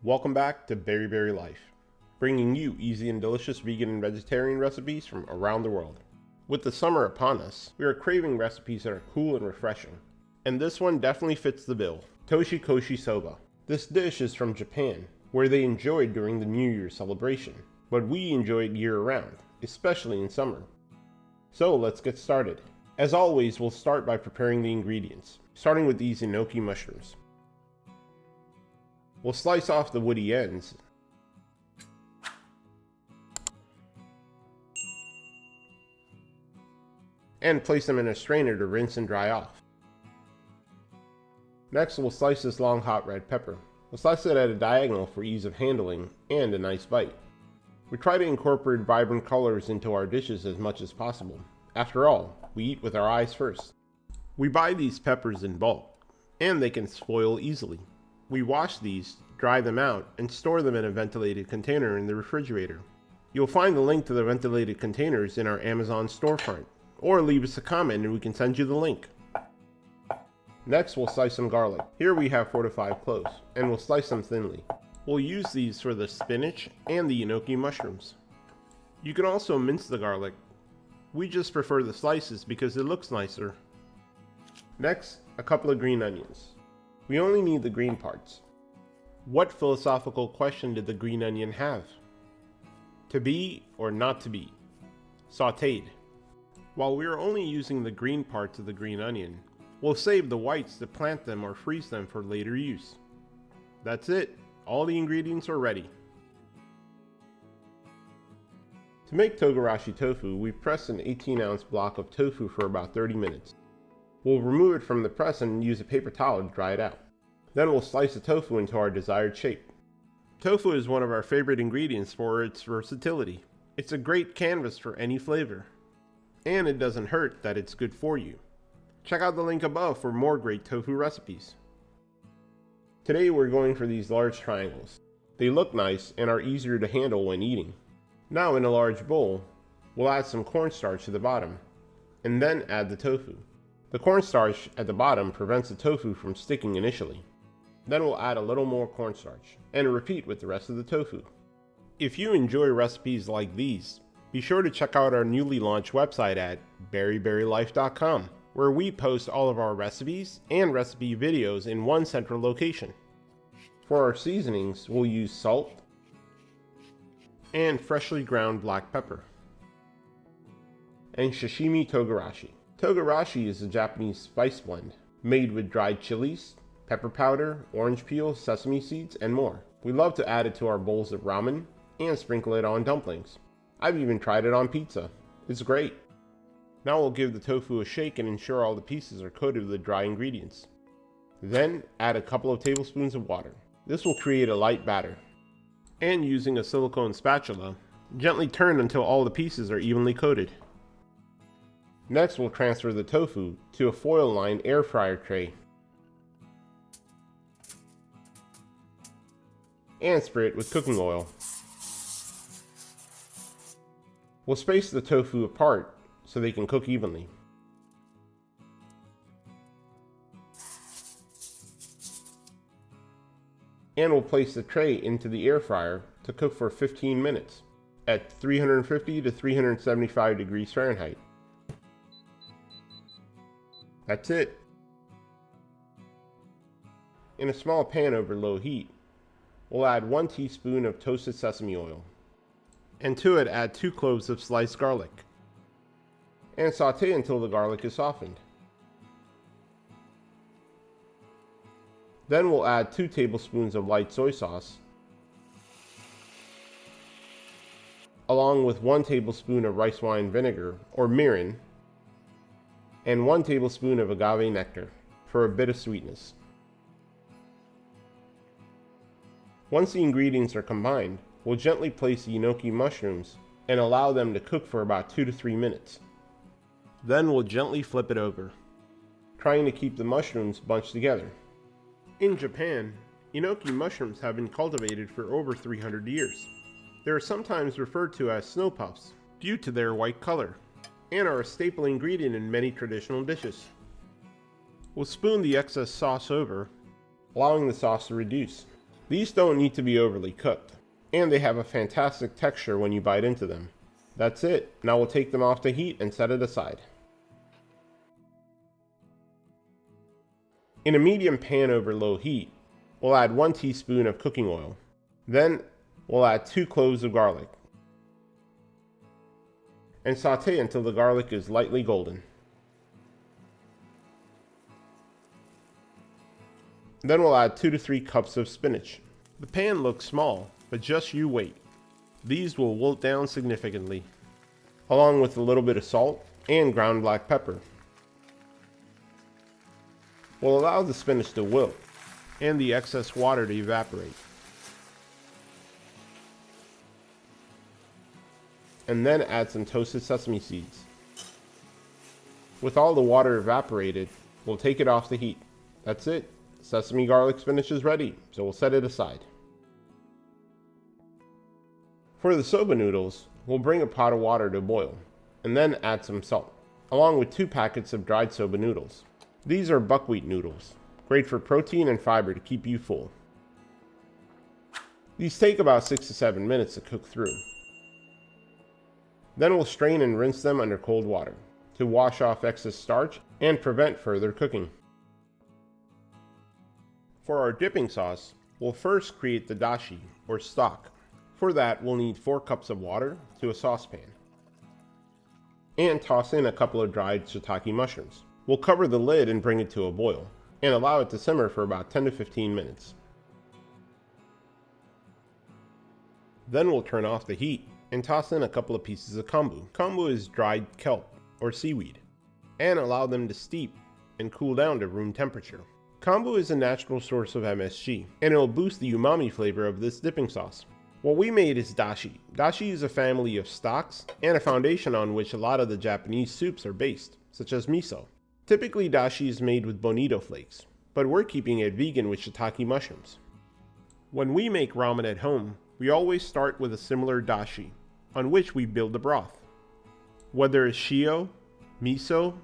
Welcome back to Berry Life, bringing you easy and delicious vegan and vegetarian recipes from around the world. With the summer upon us, we are craving recipes that are cool and refreshing. And this one definitely fits the bill, Toshikoshi soba. This dish is from Japan, where they enjoy it during the New Year celebration, but we enjoy it year-round, especially in summer. So let's get started. As always, we'll start by preparing the ingredients, starting with these enoki mushrooms. We'll slice off the woody ends and place them in a strainer to rinse and dry off. Next, we'll slice this long hot red pepper. We'll slice it at a diagonal for ease of handling and a nice bite. We try to incorporate vibrant colors into our dishes as much as possible. After all, we eat with our eyes first. We buy these peppers in bulk, and they can spoil easily. We wash these, dry them out, and store them in a ventilated container in the refrigerator. You'll find the link to the ventilated containers in our Amazon storefront, or leave us a comment and we can send you the link. Next, we'll slice some garlic. Here we have 4 to 5 cloves, and we'll slice them thinly. We'll use these for the spinach and the enoki mushrooms. You can also mince the garlic. We just prefer the slices because it looks nicer. Next, a couple of green onions. We only need the green parts. What philosophical question did the green onion have? To be or not to be? Sautéed. While we are only using the green parts of the green onion, we'll save the whites to plant them or freeze them for later use. That's it. All the ingredients are ready. To make Togarashi tofu, we press an 18-ounce block of tofu for about 30 minutes. We'll remove it from the press and use a paper towel to dry it out. Then we'll slice the tofu into our desired shape. Tofu is one of our favorite ingredients for its versatility. It's a great canvas for any flavor. And it doesn't hurt that it's good for you. Check out the link above for more great tofu recipes. Today we're going for these large triangles. They look nice and are easier to handle when eating. Now in a large bowl, we'll add some cornstarch to the bottom, and then add the tofu. The cornstarch at the bottom prevents the tofu from sticking initially. Then we'll add a little more cornstarch, and repeat with the rest of the tofu. If you enjoy recipes like these, be sure to check out our newly launched website at berrylife.com, where we post all of our recipes and recipe videos in one central location. For our seasonings, we'll use salt and freshly ground black pepper, and sashimi togarashi. Togarashi is a Japanese spice blend made with dried chilies, pepper powder, orange peel, sesame seeds, and more. We love to add it to our bowls of ramen and sprinkle it on dumplings. I've even tried it on pizza. It's great. Now we'll give the tofu a shake and ensure all the pieces are coated with the dry ingredients. Then add a couple of tablespoons of water. This will create a light batter. And using a silicone spatula, gently turn until all the pieces are evenly coated. Next, we'll transfer the tofu to a foil-lined air fryer tray and spray it with cooking oil. We'll space the tofu apart so they can cook evenly. And we'll place the tray into the air fryer to cook for 15 minutes at 350 to 375 degrees Fahrenheit. That's it. In a small pan over low heat, we'll add 1 teaspoon of toasted sesame oil, and to it add 2 cloves of sliced garlic, and sauté until the garlic is softened. Then we'll add 2 tablespoons of light soy sauce, along with 1 tablespoon of rice wine vinegar or mirin, and 1 tablespoon of agave nectar for a bit of sweetness. Once the ingredients are combined, we'll gently place the enoki mushrooms and allow them to cook for about 2 to 3 minutes. Then we'll gently flip it over, trying to keep the mushrooms bunched together. In Japan, enoki mushrooms have been cultivated for over 300 years. They are sometimes referred to as snow puffs due to their white color, and are a staple ingredient in many traditional dishes. We'll spoon the excess sauce over, allowing the sauce to reduce. These don't need to be overly cooked, and they have a fantastic texture when you bite into them. That's it. Now we'll take them off the heat and set it aside. In a medium pan over low heat, we'll add 1 teaspoon of cooking oil. Then we'll add 2 cloves of garlic and saute until the garlic is lightly golden. Then we'll add 2 to 3 cups of spinach. The pan looks small, but just you wait. These will wilt down significantly, along with a little bit of salt and ground black pepper. We'll allow the spinach to wilt and the excess water to evaporate. And then add some toasted sesame seeds. With all the water evaporated, we'll take it off the heat. That's it. Sesame garlic spinach is ready, so we'll set it aside. For the soba noodles, we'll bring a pot of water to boil, and then add some salt, along with 2 packets of dried soba noodles. These are buckwheat noodles, great for protein and fiber to keep you full. These take about 6 to 7 minutes to cook through. Then we'll strain and rinse them under cold water to wash off excess starch and prevent further cooking. For our dipping sauce, we'll first create the dashi, or stock. For that, we'll need 4 cups of water to a saucepan. And toss in a couple of dried shiitake mushrooms. We'll cover the lid and bring it to a boil, and allow it to simmer for about 10 to 15 minutes. Then we'll turn off the heat and toss in a couple of pieces of kombu. Kombu is dried kelp, or seaweed, and allow them to steep and cool down to room temperature. Kombu is a natural source of MSG, and it will boost the umami flavor of this dipping sauce. What we made is dashi. Dashi is a family of stocks and a foundation on which a lot of the Japanese soups are based, such as miso. Typically dashi is made with bonito flakes, but we're keeping it vegan with shiitake mushrooms. When we make ramen at home, we always start with a similar dashi, on which we build the broth. Whether it's shio, miso,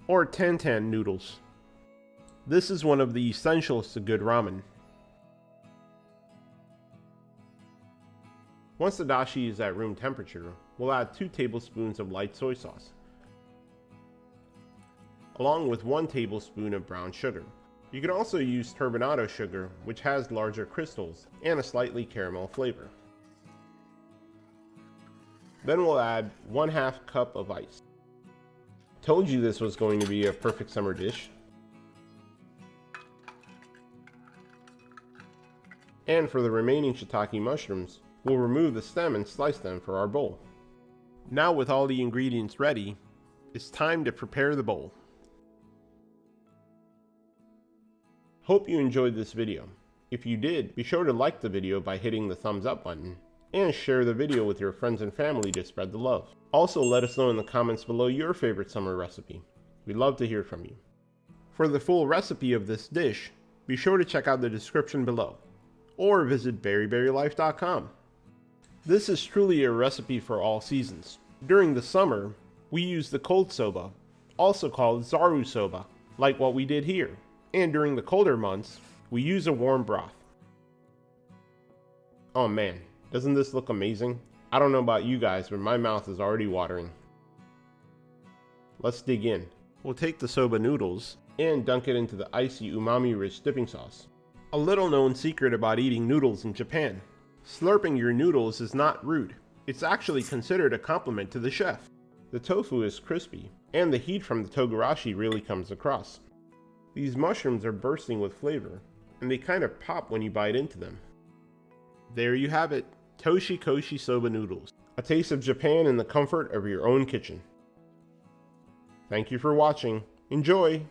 or tantan noodles. This is one of the essentials to good ramen. Once the dashi is at room temperature, we'll add 2 tablespoons of light soy sauce, along with 1 tablespoon of brown sugar. You can also use turbinado sugar, which has larger crystals and a slightly caramel flavor. Then we'll add 1/2 cup of ice. Told you this was going to be a perfect summer dish. And for the remaining shiitake mushrooms, we'll remove the stem and slice them for our bowl. Now with all the ingredients ready, it's time to prepare the bowl. Hope you enjoyed this video. If you did, be sure to like the video by hitting the thumbs up button, and share the video with your friends and family to spread the love. Also, let us know in the comments below your favorite summer recipe. We'd love to hear from you. For the full recipe of this dish, be sure to check out the description below, or visit berryberrylife.com. This is truly a recipe for all seasons. During the summer, we use the cold soba, also called zaru soba, like what we did here. And during the colder months, we use a warm broth. Oh man, doesn't this look amazing? I don't know about you guys, but my mouth is already watering. Let's dig in. We'll take the soba noodles and dunk it into the icy umami-rich dipping sauce. A little known secret about eating noodles in Japan. Slurping your noodles is not rude. It's actually considered a compliment to the chef. The tofu is crispy, and the heat from the togarashi really comes across. These mushrooms are bursting with flavor, and they kind of pop when you bite into them. There you have it, Toshikoshi soba noodles. A taste of Japan in the comfort of your own kitchen. Thank you for watching. Enjoy!